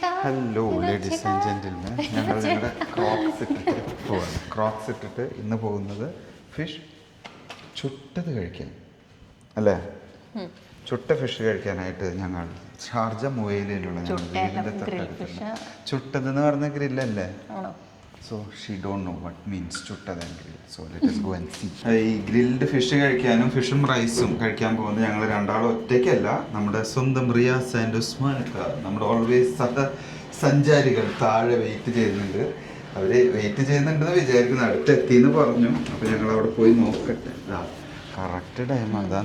Hello ladies and gentlemen, ഞങ്ങൾ ഞങ്ങളുടെ Crocs ഇട്ടിട്ട് ഇന്ന് പോകുന്നത് ഫിഷ് ചുട്ടത് കഴിക്കാൻ അല്ലേ? ചുട്ട ഫിഷ് കഴിക്കാനായിട്ട് ഞങ്ങൾ ഷാർജ മുവൈലയിലുള്ള വീടിൻ്റെ തൊട്ടടുത്ത്. ചുട്ടതെന്ന് പറഞ്ഞ ഗ്രില്ലല്ലേ? So she don't know what means ചുട്ടത് and grill. So let us go and see. ഈ ഗ്രിൽഡ് ഫിഷ് കഴിക്കാനും ഫിഷും റൈസും കഴിക്കാൻ പോകുന്നത് ഞങ്ങൾ രണ്ടാളും ഒറ്റയ്ക്കല്ല, നമ്മുടെ സ്വന്തം റിയാസ് ആൻഡ് ഉസ്മാനക്ക, നമ്മുടെ ഓൾവേസ് സഞ്ചാരികൾ താഴെ വെയിറ്റ് ചെയ്യുന്നുണ്ട്. അവർ വെയിറ്റ് ചെയ്യുന്നുണ്ടെന്ന് വിചാരിക്കുന്നു, അടുത്തെത്തിയെന്ന് പറഞ്ഞു. അപ്പോൾ ഞങ്ങൾ അവിടെ പോയി നോക്കട്ടെ. കറക്റ്റ് ടൈം അതാ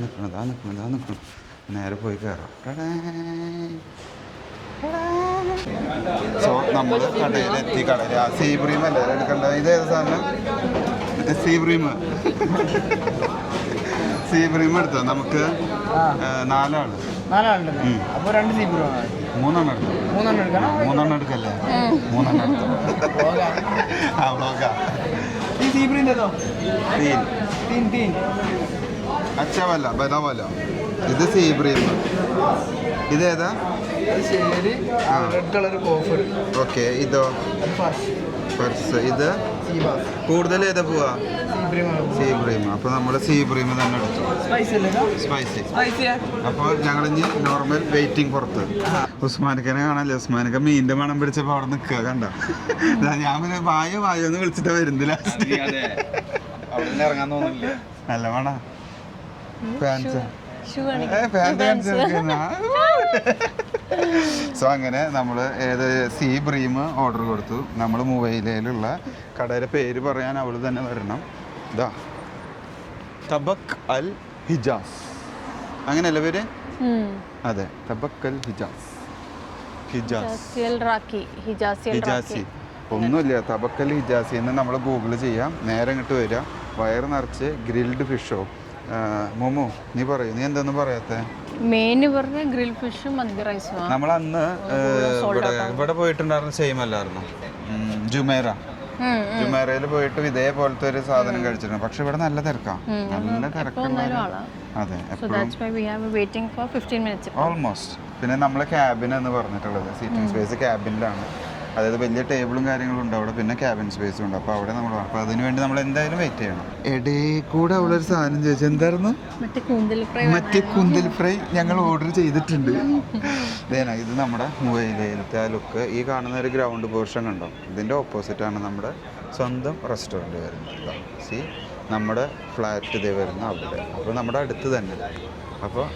നിൽക്കണം. നേരെ പോയി കയറാം. സോ നമ്മൾ കടയിലെത്തി. കടയിൽ സീബ്രീം അല്ലേ എടുക്കേണ്ടത്? ഇതേത് സാധനം? ഇത് സീബ്രീം എടുത്തോ? നമുക്ക് നാലാളുണ്ട്. അപ്പോൾ 2 സീബ്രീം മൂന്നെണ്ണം എടുക്കല്ലേ? മൂന്നെണ്ണം എടുത്തോ. ഈ സീബ്രീം അച്ഛാ വല്ല ബദാ വല്ല. ഇത് സീബ്രീം. ഇതേതാ? Red colour coffer. ഓക്കെ, ഇതോ? ഫർസ്. ഇത് കൂടുതൽ ഏതാ പോവാ? സീബ്രീം. അപ്പോൾ നമ്മൾ സീബ്രീം തന്നെ എടുത്തു. സ്പൈസി. അപ്പോൾ ഞങ്ങളിഞ്ഞ് നോർമൽ വെയിറ്റിംഗ് പുറത്ത്. ഉസ്മാനിക്കനെ കാണാല്ലേ? ഉസ്മാനിക്ക മീനിന്റെ മണം പിടിച്ചപ്പോൾ അവിടെ നിൽക്കുക കണ്ട. ഞാൻ പിന്നെ വായോ എന്ന് വിളിച്ചിട്ട് വരുന്നില്ല. ഇറങ്ങാൻ തോന്നില്ല. നല്ല മണ. സോ അങ്ങനെ നമ്മൾ സീബ്രീം ഓർഡർ കൊടുത്തു. നമ്മൾ മുവൈലയിലുള്ള കടയുടെ പേര് പറയാൻ അവൾ തന്നെ വരണം. ഇതാ തബക് അൽ ഹിജാസ്, അങ്ങനെയല്ല പേര്? അതെ, തബക് അൽ ഹിജാസി. ഒന്നുമില്ല, തബക് അൽ ഹിജാസി എന്ന് നമ്മൾ ഗൂഗിൾ ചെയ്യാം. നേരെ ഇങ്ങോട്ട് വരിക, വയറ് നിറച്ച് ഗ്രിൽഡ് ഫിഷോ. മോമോ നീ പറയൂ, നീ എന്താന്ന് പറയാത്തെ? നമ്മൾ അന്ന് ഇവിടെ പോയിട്ടുണ്ടായിരുന്ന സെയിം അല്ലായിരുന്നു? ജുമേറയിൽ പോയിട്ട് ഇതേപോലത്തെ ഒരു സാധനം കഴിച്ചിട്ടുണ്ട്. പക്ഷെ ഇവിടെ നല്ല തിരക്കാണ്, നല്ല തിരക്കുള്ള. അതെ, ഓൾമോസ്റ്റ്. പിന്നെ നമ്മളെ ക്യാബിൻ എന്ന് പറഞ്ഞിട്ടുള്ളത് സീറ്റിംഗ് സ്പേസ് ക്യാബിനിലാണ്. അതായത് വലിയ ടേബിളും കാര്യങ്ങളും ഉണ്ട് അവിടെ, പിന്നെ ക്യാബിൻ സ്പേസും ഉണ്ട്. അപ്പോൾ അവിടെ നമ്മൾ, അപ്പോൾ അതിന് വേണ്ടി നമ്മൾ എന്തായാലും വെയിറ്റ് ചെയ്യണം. ഇടയിൽ കൂടെ അവളൊരു സാധനം ചോദിച്ചു. എന്തായിരുന്നു? മറ്റേ കൂന്തൽ ഫ്രൈ ഞങ്ങൾ ഓർഡർ ചെയ്തിട്ടുണ്ട്. ഇത് നമ്മുടെ മുവൈലയിലത്തെ ലുക്ക്. ഈ കാണുന്ന ഒരു ഗ്രൗണ്ട് പോർഷൻ കണ്ടോ? ഇതിൻ്റെ ഓപ്പോസിറ്റാണ് നമ്മുടെ സ്വന്തം റെസ്റ്റോറൻറ്റ് വരുന്നത്. സി, നമ്മുടെ ഫ്ലാറ്റ് ഇതേ വരുന്ന അവിടെ. അപ്പോൾ നമ്മുടെ അടുത്ത് തന്നെ. അപ്പോൾ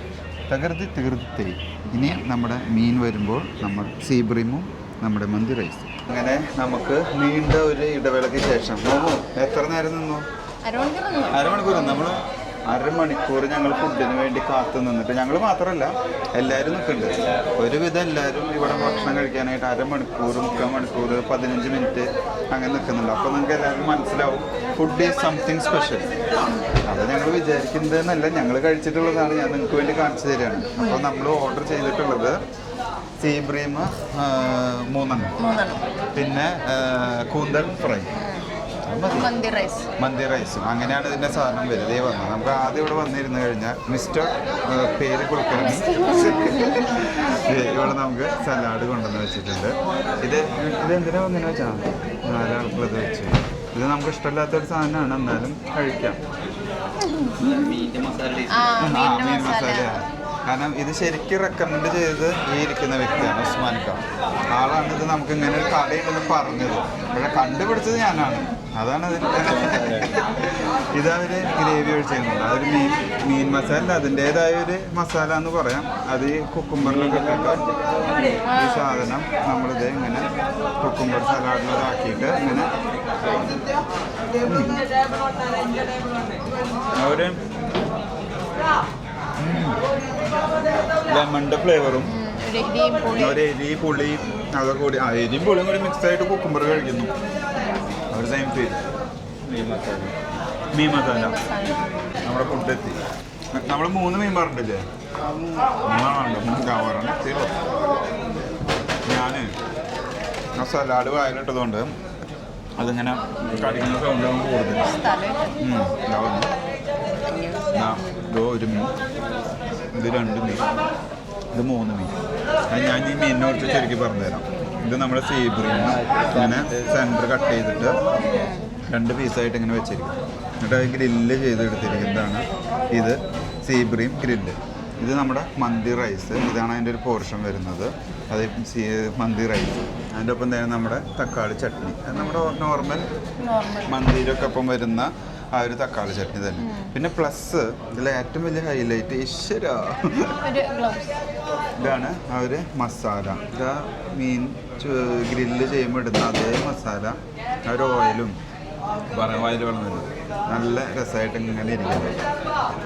തീർത്തി ഇനി നമ്മുടെ മീൻ വരുമ്പോൾ നമ്മൾ സീബ്രീമും നമ്മുടെ മന്തി റൈസ്. അങ്ങനെ നമുക്ക് നീണ്ട ഒരു ഇടവേളയ്ക്ക് ശേഷം എത്ര നേരം നിന്നു? അരമണിക്കൂർ. നമ്മൾ അരമണിക്കൂർ ഞങ്ങൾ ഫുഡിന് വേണ്ടി കാത്തു നിന്നിട്ട്, ഞങ്ങൾ മാത്രമല്ല എല്ലാവരും നിൽക്കുന്നുണ്ട്. ഒരുവിധം എല്ലാവരും ഇവിടെ ഭക്ഷണം കഴിക്കാനായിട്ട് അരമണിക്കൂർ, 3/4 മണിക്കൂർ, 15 മിനിറ്റ് അങ്ങനെ നിൽക്കുന്നുണ്ട്. അപ്പോൾ നിങ്ങൾക്ക് എല്ലാവരും മനസ്സിലാവും ഫുഡ് ഈസ് സംതിങ് സ്പെഷ്യൽ. അത് ഞങ്ങൾ വിചാരിക്കുന്നതെന്നല്ല, ഞങ്ങൾ കഴിച്ചിട്ടുള്ളതാണ്. ഞാൻ നിങ്ങൾക്ക് വേണ്ടി കാണിച്ചു തരികയാണ്. അപ്പോൾ നമ്മൾ ഓർഡർ ചെയ്തിട്ടുള്ളത് സീബ്രീം 3 പിന്നെ കൂന്തൽ ഫ്രൈ, മന്തി റൈസും. അങ്ങനെയാണ് ഇതിൻ്റെ സാധനം വരുന്നേ വന്നത്. നമുക്ക് ആദ്യം ഇവിടെ വന്നിരുന്നു കഴിഞ്ഞാൽ മിസ്റ്റർ പേര് കൊടുക്കണം. ഇവിടെ നമുക്ക് സലാഡ് കൊണ്ടുവന്ന് വെച്ചിട്ടുണ്ട്. ഇതെന്തിനാ വന്നതിന് വെച്ചാൽ 4 ആൾക്കുള്ളത് വെച്ച്. ഇത് നമുക്ക് ഇഷ്ടമില്ലാത്തൊരു സാധനമാണ്, എന്നാലും കഴിക്കാം. മീൻ മസാലയാണ്. കാരണം ഇത് ശരിക്കും റെക്കമെൻഡ് ചെയ്തത് ഈ ഇരിക്കുന്ന വ്യക്തിയാണ്, ഉസ്മാനിക്ക. ആളാണ് ഇത് നമുക്ക് ഇങ്ങനെ ഒരു കടയുണ്ടെന്ന് പറഞ്ഞത്. പക്ഷെ കണ്ടുപിടിച്ചത് ഞാനാണ്. അതാണ് അതിന്. ഇതവർ ഗ്രേവി ഒഴിച്ചിരുന്നുണ്ട്. അതൊരു മീൻ മസാല, അതിൻ്റേതായ ഒരു മസാല എന്ന് പറയാം. അത് ഈ കുക്കുംബറിലൊക്കെ ഇട്ടിട്ട് ഈ സാധനം നമ്മളിത് ഇങ്ങനെ കുക്കുംബർ സലാഡിലതാക്കിയിട്ട് ഇങ്ങനെ ഒരു ലെമണിൻ്റെ ഫ്ലേവറും ഒരു എരി പുളി അതൊക്കെ കൂടി, എരിയും പുളിയും കൂടി മിക്സായിട്ട് കുക്കുംബർ കഴിക്കുന്നു. ഒരു സെയിം ഫീൽ. മീൻ മസാല നമ്മുടെ ഫുഡ് എത്തി. നമ്മൾ 3 മീൻ പറഞ്ഞിട്ടില്ലേ? 3 എത്തിയല്ലോ. ഞാൻ ആ സലാഡ് വായിലിട്ടതുകൊണ്ട് അതിങ്ങനെ കടിക്കുന്ന സൗണ്ടാകുമ്പോൾ കൂടുതൽ. ഒരു മീൻ, ഇത് 2 മീൻ, ഇത് 3 മീൻ. ഞാൻ ഈ മീനിനെ കുറിച്ച് ശരിക്കും പറഞ്ഞുതരാം. ഇത് നമ്മുടെ സീബ്രീം ഇങ്ങനെ സെൻറ്റർ കട്ട് ചെയ്തിട്ട് 2 പീസായിട്ട് ഇങ്ങനെ വെച്ചിരിക്കും. എന്നിട്ട് അത് ഗ്രില്ല് ചെയ്തെടുത്തിരിക്കുന്നതാണ് ഇത് സീബ്രീം ഗ്രില്ല്. ഇത് നമ്മുടെ മന്തി റൈസ്, ഇതാണ് അതിൻ്റെ ഒരു പോർഷൻ വരുന്നത്. അത് മന്തി റൈസ്. അതിൻ്റെ ഒപ്പം തന്നെ നമ്മുടെ തക്കാളി ചട്നി, അത് നമ്മുടെ നോർമൽ മന്തിയിലൊക്കെ ഒപ്പം വരുന്ന ആ ഒരു തക്കാളി ചട്നി തന്നെ. പിന്നെ പ്ലസ് ഇതിലെ ഏറ്റവും വലിയ ഹൈലൈറ്റ് ഇതാണ് ആ ഒരു മസാല. ഇതാ മീൻ ഗ്രില്ല് ചെയ്യുമ്പോൾ ഇടുന്ന അതേ മസാല, ആ ഒരു ഓയിലും വായിൽ വെള്ളം വരും, നല്ല രസമായിട്ട് ഇങ്ങനെ ഇരിക്കുന്നത്.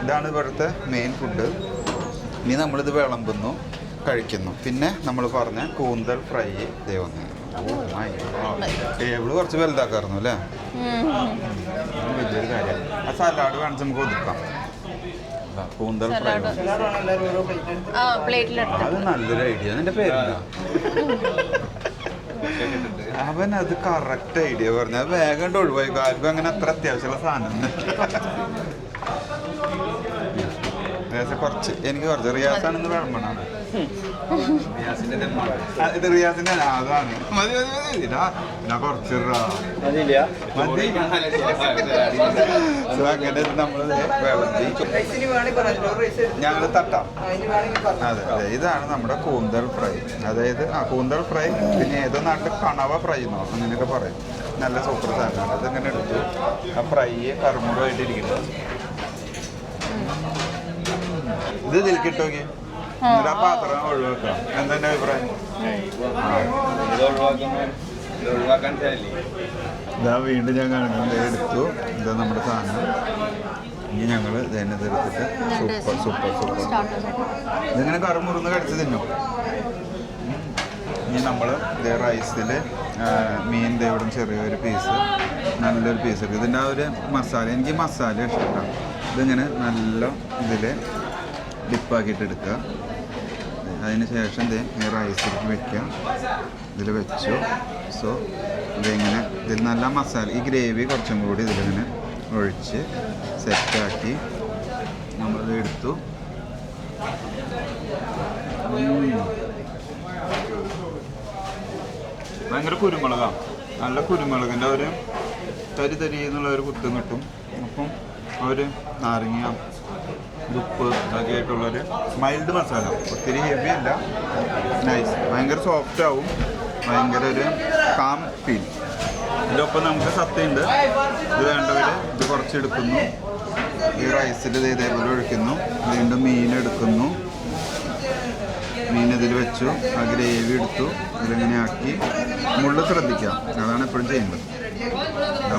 ഇതാണ് ഇവിടുത്തെ മെയിൻ ഫുഡ്. ഇനി നമ്മളിത് വിളമ്പുന്നു, കഴിക്കുന്നു. പിന്നെ നമ്മൾ പറഞ്ഞ കൂന്തൽ ഫ്രൈ ഇതേ വന്നു. ടേബിള് കുറച്ച് വലുതാക്കാറുന്നു അല്ലേ? വലിയൊരു കാര്യം. ആ സലാഡ് കാണിച്ച് നമുക്ക് ഒതുക്കാം. കൂന്തൽ ഫ്രൈ അത് നല്ലൊരു ഐഡിയ. അതിൻ്റെ പേരെന്താ? അവൻ അത് കറക്റ്റ് ഐഡിയ പറഞ്ഞു. അത് വേഗം ഒഴിവായി. ആർക്കും അങ്ങനെ അത്ര അത്യാവശ്യമുള്ള സാധനം കുറച്ച് എനിക്ക് കുറച്ച് റിയാസാണെന്ന് വിളമ്പണാണ്. ഇത് റിയാസിന്റെ അതാണ്. മതി മതി മതി ഇതാ ഞാൻ കുറച്ച് അങ്ങനെ നമ്മൾ വിളമ്പി ഞങ്ങൾ തട്ടാം. അതെ അതെ, ഇതാണ് നമ്മുടെ കൂന്തൽ ഫ്രൈ. അതായത് കൂന്തൽ ഫ്രൈ, പിന്നെ ഏതോ നാട്ടിൽ കണവ ഫ്രൈ എന്നോ അങ്ങനെയൊക്കെ പറയും. നല്ല സൂപ്പർ സാധനമാണ്. അതിങ്ങനെ എടുത്തു ആ ഫ്രൈ കറുമുറായിട്ടിരിക്കുന്നത്. ഇത് ഇതിൽക്കിട്ട് നോക്കി, എന്നിട്ട് ആ പാത്രം ഒഴിവാക്കാം. എന്താ അഭിപ്രായം? ഇതാ വീണ്ടും ഞാൻ കാണുന്നുണ്ട്. എടുത്തു, ഇതാ നമ്മുടെ സാധനം. ഇനി ഞങ്ങൾ ഇതെടുത്തിട്ട് സൂപ്പർ സൂപ്പർ സൂപ്പർ ഇതിങ്ങനെ കറുമുറുന്ന് കടിച്ച് തിന്നും. ഇനി നമ്മൾ ഇതേ റൈസിൽ മീൻ ഇവിടെ ചെറിയൊരു പീസ്, നല്ലൊരു പീസ് എടുക്കും. ഇതിൻ്റെ ആ ഒരു മസാല, എനിക്ക് മസാല ഇഷ്ടമാണ്. ഇതിങ്ങനെ നല്ല ഇതിൽ ഡിപ്പാക്കിയിട്ട് എടുക്കുക. അതിന് ശേഷം ഈ റൈസിലേക്ക് വെക്കുക. ഇതിൽ വെച്ചു. സോ ഇതിങ്ങനെ ഇതിൽ നല്ല മസാല, ഈ ഗ്രേവി കുറച്ചും കൂടി ഇതിലിങ്ങനെ ഒഴിച്ച് സെറ്റാക്കി നമ്മളിത് എടുത്തു. ഭയങ്കര കുരുമുളകാണ്, നല്ല കുരുമുളകിൻ്റെ ഒരു തരി തരി എന്നുള്ള ഒരു കുത്തും കിട്ടും. അപ്പം ഒരു നാരങ്ങ, ഉപ്പ് ഒക്കെ ആയിട്ടുള്ളൊരു മൈൽഡ് മസാല, ഒത്തിരി ഹെവി അല്ല, നൈസ്. ഭയങ്കര സോഫ്റ്റ് ആവും, ഭയങ്കര ഒരു കാം ഫീൽ. ഇതിലൊപ്പം നമുക്ക് സത്തയുണ്ട്. ഇത് വേണ്ടവർ ഇത് കുറച്ചെടുക്കുന്നു, ഈ റൈസിൽ ഇത് ഇതേപോലെ ഒഴിക്കുന്നു. വീണ്ടും മീൻ എടുക്കുന്നു, മീൻ ഇതിൽ വെച്ചു, ആ ഗ്രേവി എടുത്തു, ഇതിലിങ്ങനെ ആക്കി. മുള്ള് ശ്രദ്ധിക്കാം, അതാണ് എപ്പോഴും ചെയ്യുന്നത്.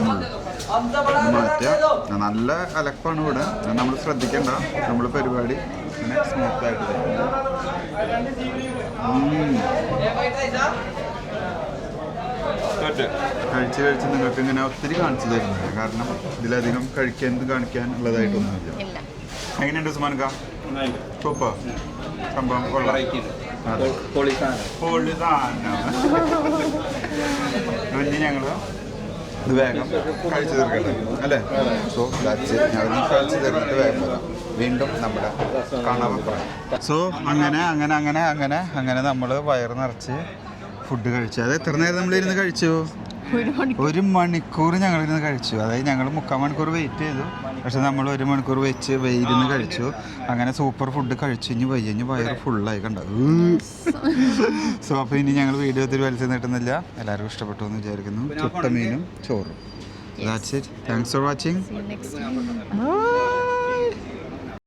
മുള്ള് മാറ്റുക. നല്ല അലക്കാണ് ഇവിടെ, നമ്മൾ ശ്രദ്ധിക്കണ്ട. നമ്മൾ പരിപാടി ഇങ്ങനെ സ്മൂത്തായിട്ട് കഴിച്ച് കഴിച്ച് നിങ്ങൾക്ക് ഇങ്ങനെ ഒത്തിരി കാണിച്ചു തരുന്നില്ല. കാരണം ഇതിലധികം കാണിക്കാനുള്ളതായിട്ടൊന്നുമില്ല. എങ്ങനെയുണ്ട് ഉസ്മാൻക? സൂപ്പർ സംഭവം, കൊള്ളാം. ഇനി ഞങ്ങള് ഇത് വേഗം കഴിച്ചു തീർക്കട്ടെ അല്ലേ? സോ ഞങ്ങൾ കഴിച്ചു തീർന്നിട്ട് വേഗം വരാം. വീണ്ടും നമ്മുടെ കണവ ഫ്രൈ. സോ അങ്ങനെ നമ്മൾ വയറ് നിറച്ച് ഫുഡ് കഴിച്ചു. അത് എത്ര നേരം നമ്മളിരുന്ന് കഴിച്ചു? 1 മണിക്കൂർ ഞങ്ങളിരുന്ന് കഴിച്ചു. അതായത് ഞങ്ങൾ 3/4 മണിക്കൂർ വെയിറ്റ് ചെയ്തു, പക്ഷെ നമ്മൾ 1 മണിക്കൂർ ഇരുന്ന് കഴിച്ചു. അങ്ങനെ സൂപ്പർ ഫുഡ് കഴിച്ചു. ഇനി വയറ് ഫുള്ളായി കണ്ട. സോ അപ്പോൾ ഇനി ഞങ്ങൾ വീഡിയോ ഒത്തിരി വലിച്ചു നീട്ടുന്നില്ല. എല്ലാവർക്കും ഇഷ്ടപ്പെട്ടു എന്ന് വിചാരിക്കുന്നു. ചുട്ട മീനും ചോറും. That's it. Thanks for watching.